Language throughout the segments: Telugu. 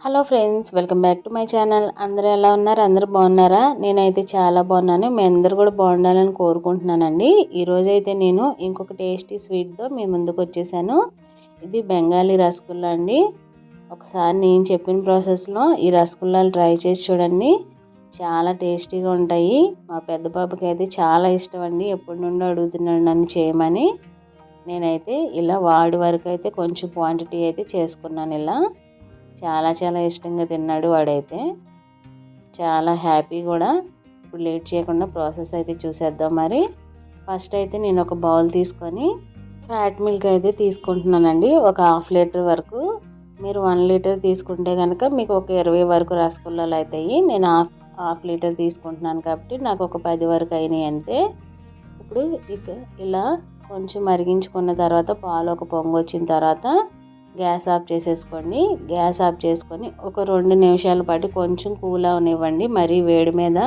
Hello friends, welcome back to my channel. అందరూ ఎలా ఉన్నారు? అందరూ బాగున్నారా? నేనైతే చాలా బాగున్నాను. మీ అందరూ కూడా బాగుండాలని కోరుకుంటున్నానండి. ఈరోజు అయితే నేను ఇంకొక టేస్టీ స్వీట్తో మీ ముందుకు వచ్చేసాను. ఇది బెంగాలీ రసగుల్లా అండి. ఒకసారి నేను చెప్పిన ప్రాసెస్లో ఈ రసగుల్లాలు ట్రై చేసి చూడండి. చాలా టేస్టీగా ఉంటాయి. మా పెద్ద బాబుకి అయితే చాలా ఇష్టం అండి. ఎప్పటి నుండో అడుగుతున్నాడు నన్ను చేయమని. నేనైతే ఇలా వాడి వరకు అయితే కొంచెం క్వాంటిటీ అయితే చేసుకున్నాను. ఇలా చాలా ఇష్టంగా తిన్నాడు వాడైతే. చాలా హ్యాపీ కూడా. ఇప్పుడు లేట్ చేయకుండా ప్రాసెస్ అయితే చూసేద్దాం. మరి ఫస్ట్ అయితే నేను ఒక బౌల్ తీసుకొని ఫ్యాట్ మిల్క్ అయితే తీసుకుంటున్నానండి. ఒక 1/2 లీటర్ వరకు. మీరు 1 లీటర్ తీసుకుంటే కనుక మీకు ఒక 20 వరకు రసగుల్లాలు అవుతాయి. నేను హాఫ్ లీటర్ తీసుకుంటున్నాను కాబట్టి నాకు ఒక 10 వరకు అయినాయి అంతే. ఇప్పుడు ఇలా కొంచెం మరిగించుకున్న తర్వాత పాలు ఒక పొంగు వచ్చిన తర్వాత గ్యాస్ ఆఫ్ చేసేసుకోండి. గ్యాస్ ఆఫ్ చేసుకొని ఒక 2 నిమిషాల పాటు కొంచెం కూల్ అవనివ్వండి. మరీ వేడి మీద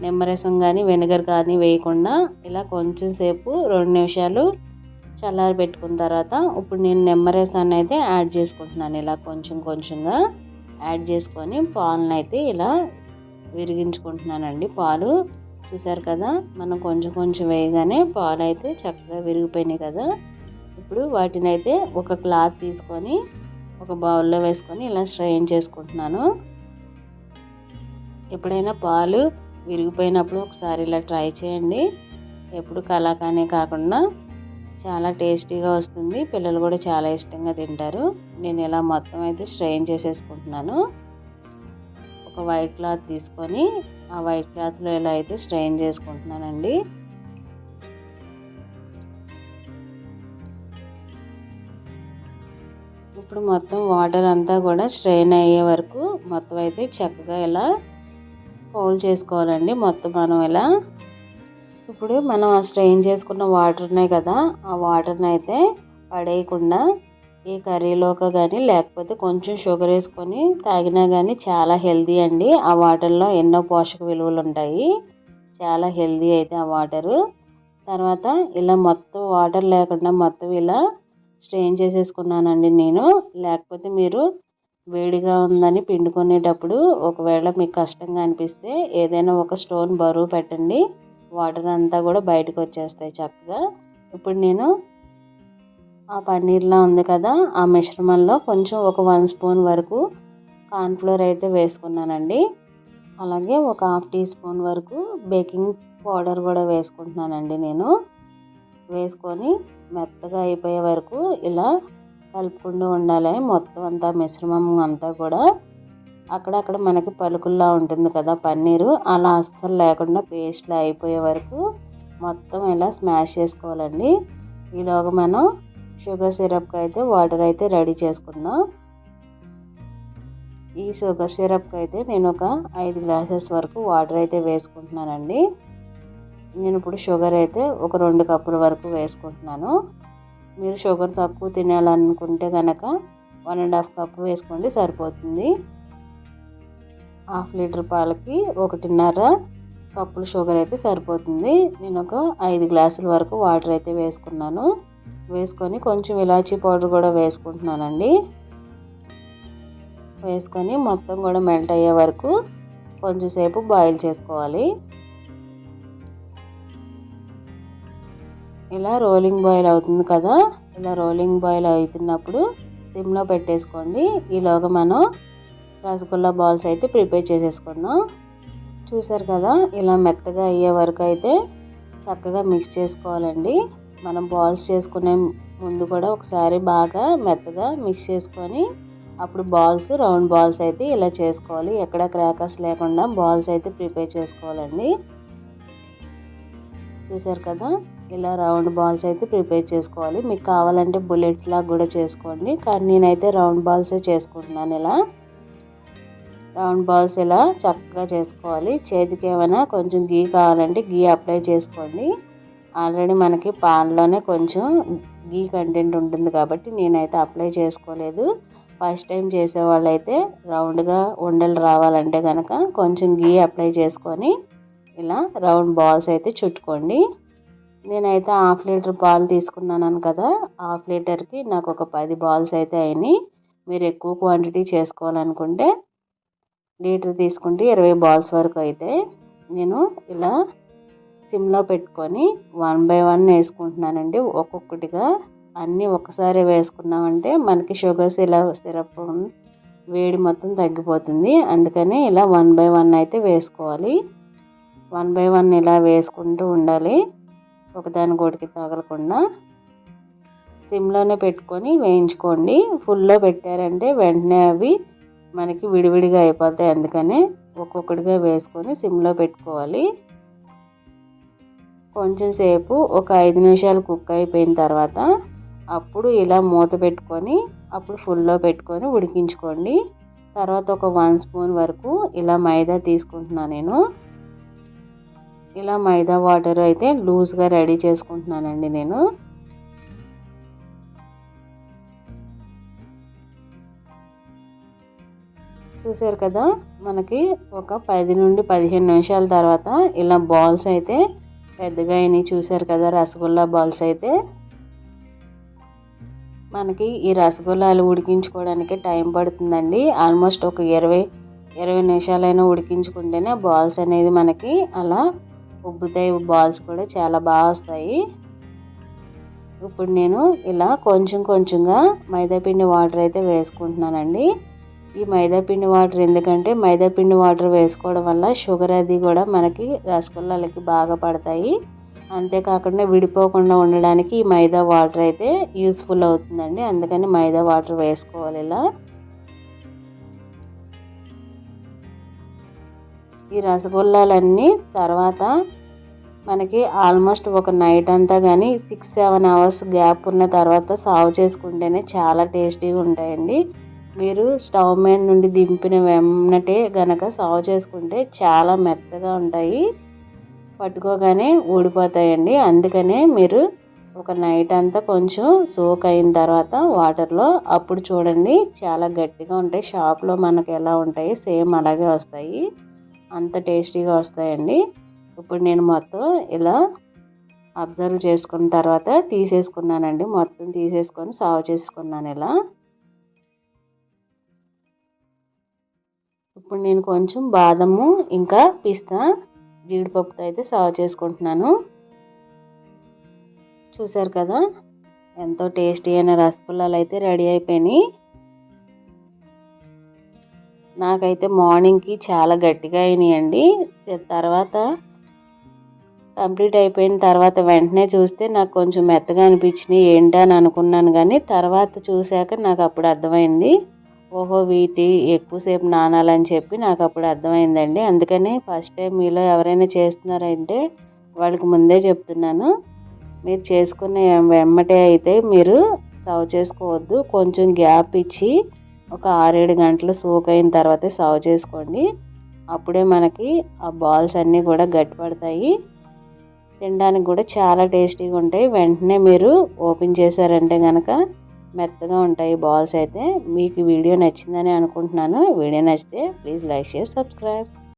నిమ్మరసం కానీ వెనిగర్ కానీ వేయకుండా ఇలా కొంచెం సేపు 2 నిమిషాలు చల్లారి పెట్టుకున్న తర్వాత ఇప్పుడు నేను నిమ్మరసాన్ని అయితే యాడ్ చేసుకుంటున్నాను. ఇలా కొంచెంగా యాడ్ చేసుకొని పాలను అయితే ఇలా విరిగించుకుంటున్నానండి. పాలు చూసారు కదా, మనం కొంచెం వేయగానే పాలు అయితే చక్కగా విరిగిపోయినాయి కదా. ఇప్పుడు వాటిని అయితే ఒక క్లాత్ తీసుకొని ఒక బౌల్లో వేసుకొని ఇలా స్ట్రెయిన్ చేసుకుంటున్నాను. ఎప్పుడైనా పాలు విరిగిపోయినప్పుడు ఒకసారి ఇలా ట్రై చేయండి. ఎప్పుడు కలాకానే కాకుండా చాలా టేస్టీగా వస్తుంది. పిల్లలు కూడా చాలా ఇష్టంగా తింటారు. నేను ఇలా మొత్తం అయితే స్ట్రెయిన్ చేసేసుకుంటున్నాను. ఒక వైట్ క్లాత్ తీసుకొని ఆ వైట్ క్లాత్లో ఇలా అయితే స్ట్రెయిన్ చేసుకుంటున్నానండి. ఇప్పుడు మొత్తం వాటర్ అంతా కూడా స్ట్రెయిన్ అయ్యే వరకు మొత్తం అయితే చక్కగా ఇలా ఫోల్డ్ చేసుకోవాలండి. మొత్తం మనం ఇలా ఇప్పుడు మనం స్ట్రెయిన్ చేసుకున్న వాటర్ ఉన్నాయి కదా, ఆ వాటర్ని అయితే పడేయకుండా ఈ కర్రీలోకి కానీ లేకపోతే కొంచెం షుగర్ వేసుకొని తాగినా కానీ చాలా హెల్దీ అండి. ఆ వాటర్లో ఎన్నో పోషక విలువలు ఉంటాయి. చాలా హెల్దీ అయితే ఆ వాటరు. తర్వాత ఇలా మొత్తం వాటర్ లేకుండా మొత్తం ఇలా స్ట్రెయిన్ చేసేసుకున్నానండి నేను. లేకపోతే మీరు వేడిగా ఉందని పిండుకునేటప్పుడు ఒకవేళ మీకు కష్టంగా అనిపిస్తే ఏదైనా ఒక స్టోన్ బరువు పెట్టండి. వాటర్ అంతా కూడా బయటకు వచ్చేస్తాయి చక్కగా. ఇప్పుడు నేను ఆ పన్నీర్లా ఉంది కదా, ఆ మిశ్రమంలో కొంచెం ఒక 1 స్పూన్ వరకు కార్న్ఫ్లోర్ అయితే వేసుకున్నానండి. అలాగే ఒక 1/2 టీ స్పూన్ వరకు బేకింగ్ పౌడర్ కూడా వేసుకుంటున్నానండి నేను. వేసుకొని మెత్తగా అయిపోయే వరకు ఇలా కలుపుకుంటూ ఉండాలి. మొత్తం అంతా మిశ్రమం అంతా కూడా అక్కడక్కడ మనకి పలుకుల్లా ఉంటుంది కదా పన్నీరు, అలా అస్సలు లేకుండా పేస్ట్లా అయిపోయే వరకు మొత్తం ఇలా స్మాష్ చేసుకోవాలండి. ఈలోగా మనం షుగర్ సిరప్కి అయితే వాటర్ అయితే రెడీ చేసుకుందాం. ఈ షుగర్ సిరప్కి అయితే నేను ఒక 5 గ్లాసెస్ వరకు వాటర్ అయితే వేసుకుంటున్నానండి. నేను ఇప్పుడు షుగర్ అయితే ఒక 2 కప్పుల వరకు వేసుకుంటున్నాను. మీరు షుగర్ తక్కువ తినాలనుకుంటే కనుక 1.5 కప్పు వేసుకోండి, సరిపోతుంది. 1/2 లీటర్ పాలకి 1.5 కప్పుల షుగర్ అయితే సరిపోతుంది. నేను ఒక 5 గ్లాసుల వరకు వాటర్ అయితే వేసుకున్నాను. వేసుకొని కొంచెం ఇలాచీ పౌడర్ కూడా వేసుకుంటున్నానండి. వేసుకొని మొత్తం కూడా మెల్ట్ అయ్యే వరకు కొంచెం సేపు బాయిల్ చేసుకోవాలి. ఇలా రోలింగ్ బాయిల్ అవుతుంది కదా, ఇలా రోలింగ్ బాయిల్ అవుతున్నప్పుడు సిమ్లో పెట్టేసుకోండి. ఈలోగా మనం రసగుల్లా బాల్స్ అయితే ప్రిపేర్ చేసేసుకుందాం. చూసారు కదా, ఇలా మెత్తగా అయ్యే వరకు అయితే చక్కగా మిక్స్ చేసుకోవాలండి. మనం బాల్స్ చేసుకునే ముందు కూడా ఒకసారి బాగా మెత్తగా మిక్స్ చేసుకొని అప్పుడు రౌండ్ బాల్స్ అయితే ఇలా చేసుకోవాలి. ఎక్కడ క్రాకర్స్ లేకుండా బాల్స్ అయితే ప్రిపేర్ చేసుకోవాలండి. చూసారు కదా, ఇలా రౌండ్ బాల్స్ అయితే ప్రిపేర్ చేసుకోవాలి. మీకు కావాలంటే బుల్లెట్స్ లాగా కూడా చేసుకోండి, కానీ నేనైతే రౌండ్ బాల్సే చేసుకుంటున్నాను. ఇలా రౌండ్ బాల్స్ ఇలా చక్కగా చేసుకోవాలి. చేతికి ఏమైనా కొంచెం గీ కావాలంటే గీ అప్లై చేసుకోండి. ఆల్రెడీ మనకి పాన్లోనే కొంచెం గీ కంటెంట్ ఉంటుంది కాబట్టి నేనైతే అప్లై చేసుకోలేదు. ఫస్ట్ టైం చేసేవాళ్ళు అయితే రౌండ్గా ఉండలు రావాలంటే కనుక కొంచెం గీ అప్లై చేసుకొని ఇలా రౌండ్ బాల్స్ అయితే చుట్టుకోండి. నేనైతే 1/2 లీటర్ పాలు తీసుకున్నాను కదా, 1/2 లీటర్కి నాకు ఒక 10 బాల్స్ అయితే అయినాయి. మీరు ఎక్కువ క్వాంటిటీ చేసుకోవాలనుకుంటే లీటర్ తీసుకుంటే 20 బాల్స్ వరకు అయితే నేను ఇలా సిమ్లో పెట్టుకొని 1 బై 1 వేసుకుంటున్నానండి. ఒక్కొక్కటిగా అన్నీ ఒకసారి వేసుకున్నామంటే మనకి షుగర్స్ ఇలా సిరప్ వేడి మొత్తం తగ్గిపోతుంది. అందుకని ఇలా 1 బై 1 అయితే వేసుకోవాలి. 1 బై 1 ఇలా వేసుకుంటూ ఉండాలి, ఒకదానికొకటికి తగలకుండా. సిమ్లోనే పెట్టుకొని వేయించుకోండి. ఫుల్లో పెట్టారంటే వెంటనే అవి మనకి విడివిడిగా అయిపోతాయి. అందుకనే ఒక్కొక్కటిగా వేసుకొని సిమ్లో పెట్టుకోవాలి. కొంచెం సేపు ఒక 5 నిమిషాలు కుక్ అయిపోయిన తర్వాత అప్పుడు ఇలా మూత పెట్టుకొని అప్పుడు ఫుల్లో పెట్టుకొని ఉడికించుకోండి. తర్వాత ఒక 1 స్పూన్ వరకు ఇలా మైదా తీసుకుంటున్నాను నేను. ఇలా మైదా వాటర్ అయితే లూజ్గా రెడీ చేసుకుంటున్నానండి నేను. చూసారు కదా, మనకి ఒక 10 నుండి 15 నిమిషాల తర్వాత ఇలా బాల్స్ అయితే పెద్దగా అయినాయి. చూసారు కదా, రసగుల్లా బాల్స్ అయితే. మనకి ఈ రసగుల్లాలు ఉడికించుకోవడానికి టైం పడుతుందండి. ఆల్మోస్ట్ ఒక 20 నిమిషాలైనా ఉడికించుకుంటేనే బాల్స్ అనేది మనకి అలా ఉబ్బుతాయి. బాల్స్ కూడా చాలా బాగా వస్తాయి. ఇప్పుడు నేను ఇలా కొంచెం కొంచెంగా మైదాపిండి వాటర్ అయితే వేసుకుంటున్నానండి. ఈ మైదాపిండి వాటర్ ఎందుకంటే మైదాపిండి వాటర్ వేసుకోవడం వల్ల షుగర్ అది కూడా మనకి రసగుల్లాలకి బాగా పడతాయి. అంతేకాకుండా విడిపోకుండా ఉండడానికి ఈ మైదా వాటర్ అయితే యూస్ఫుల్ అవుతుందండి. అందుకని మైదా వాటర్ వేసుకోవాలి. ఇలా ఈ రసగుల్లాలన్నీ తర్వాత మనకి ఆల్మోస్ట్ ఒక నైట్ అంతా కానీ 6-7 అవర్స్ గ్యాప్ ఉన్న తర్వాత సర్వ్ చేసుకుంటేనే చాలా టేస్టీగా ఉంటాయండి. మీరు స్టవ్ మీద నుండి దింపిన వెంటనే గనక సర్వ్ చేసుకుంటే చాలా మెత్తగా ఉంటాయి, పట్టుకోగానే ఊడిపోతాయండి. అందుకనే మీరు ఒక నైట్ అంతా కొంచెం సోక్ అయిన తర్వాత వాటర్లో అప్పుడు చూడండి, చాలా గట్టిగా ఉంటాయి. షాప్లో మనకి ఎలా ఉంటాయి సేమ్ అలాగే వస్తాయి, అంత టేస్టీగా వస్తాయండి. ఇప్పుడు నేను మొత్తం ఇలా అబ్జర్వ్ చేసుకున్న తర్వాత తీసేసుకున్నానండి. మొత్తం తీసేసుకొని సర్వ్ చేసుకున్నాను ఇలా. ఇప్పుడు నేను కొంచెం బాదము ఇంకా పిస్తా జీడిపప్పుతో అయితే సర్వ్ చేసుకుంటున్నాను. చూసారు కదా, ఎంతో టేస్టీ అయిన రసగుల్లాలు అయితే రెడీ అయిపోయినాయి. నాకైతే మార్నింగ్కి చాలా గట్టిగా అయినాయండి. తర్వాత కంప్లీట్ అయిపోయిన తర్వాత వెంటనే చూస్తే నాకు కొంచెం మెత్తగా అనిపించినాయి. ఏంటా అని అనుకున్నాను, కానీ తర్వాత చూశాక నాకు అప్పుడు అర్థమైంది, ఓహో వీటి ఎక్కువసేపు నానాలని చెప్పి నాకు అప్పుడు అర్థమైందండి. అందుకని ఫస్ట్ టైం మీలో ఎవరైనా చేస్తున్నారంటే వాళ్ళకి ముందే చెప్తున్నాను, మీరు చేసుకునే వెమ్మటే అయితే మీరు సర్వ్ చేసుకోవద్దు. కొంచెం గ్యాప్ ఇచ్చి ఒక 6-7 గంటలు సోక్ అయిన తర్వాత సర్వ్ చేసుకోండి. అప్పుడే మనకి ఆ బాల్స్ అన్నీ కూడా గట్టిపడతాయి, తినడానికి కూడా చాలా టేస్టీగా ఉంటాయి. వెంటనే మీరు ఓపెన్ చేశారంటే కనుక మెత్తగా ఉంటాయి బాల్స్ అయితే. మీకు వీడియో నచ్చిందని అనుకుంటున్నాను. వీడియో నచ్చితే ప్లీజ్ లైక్, షేర్, సబ్స్క్రైబ్.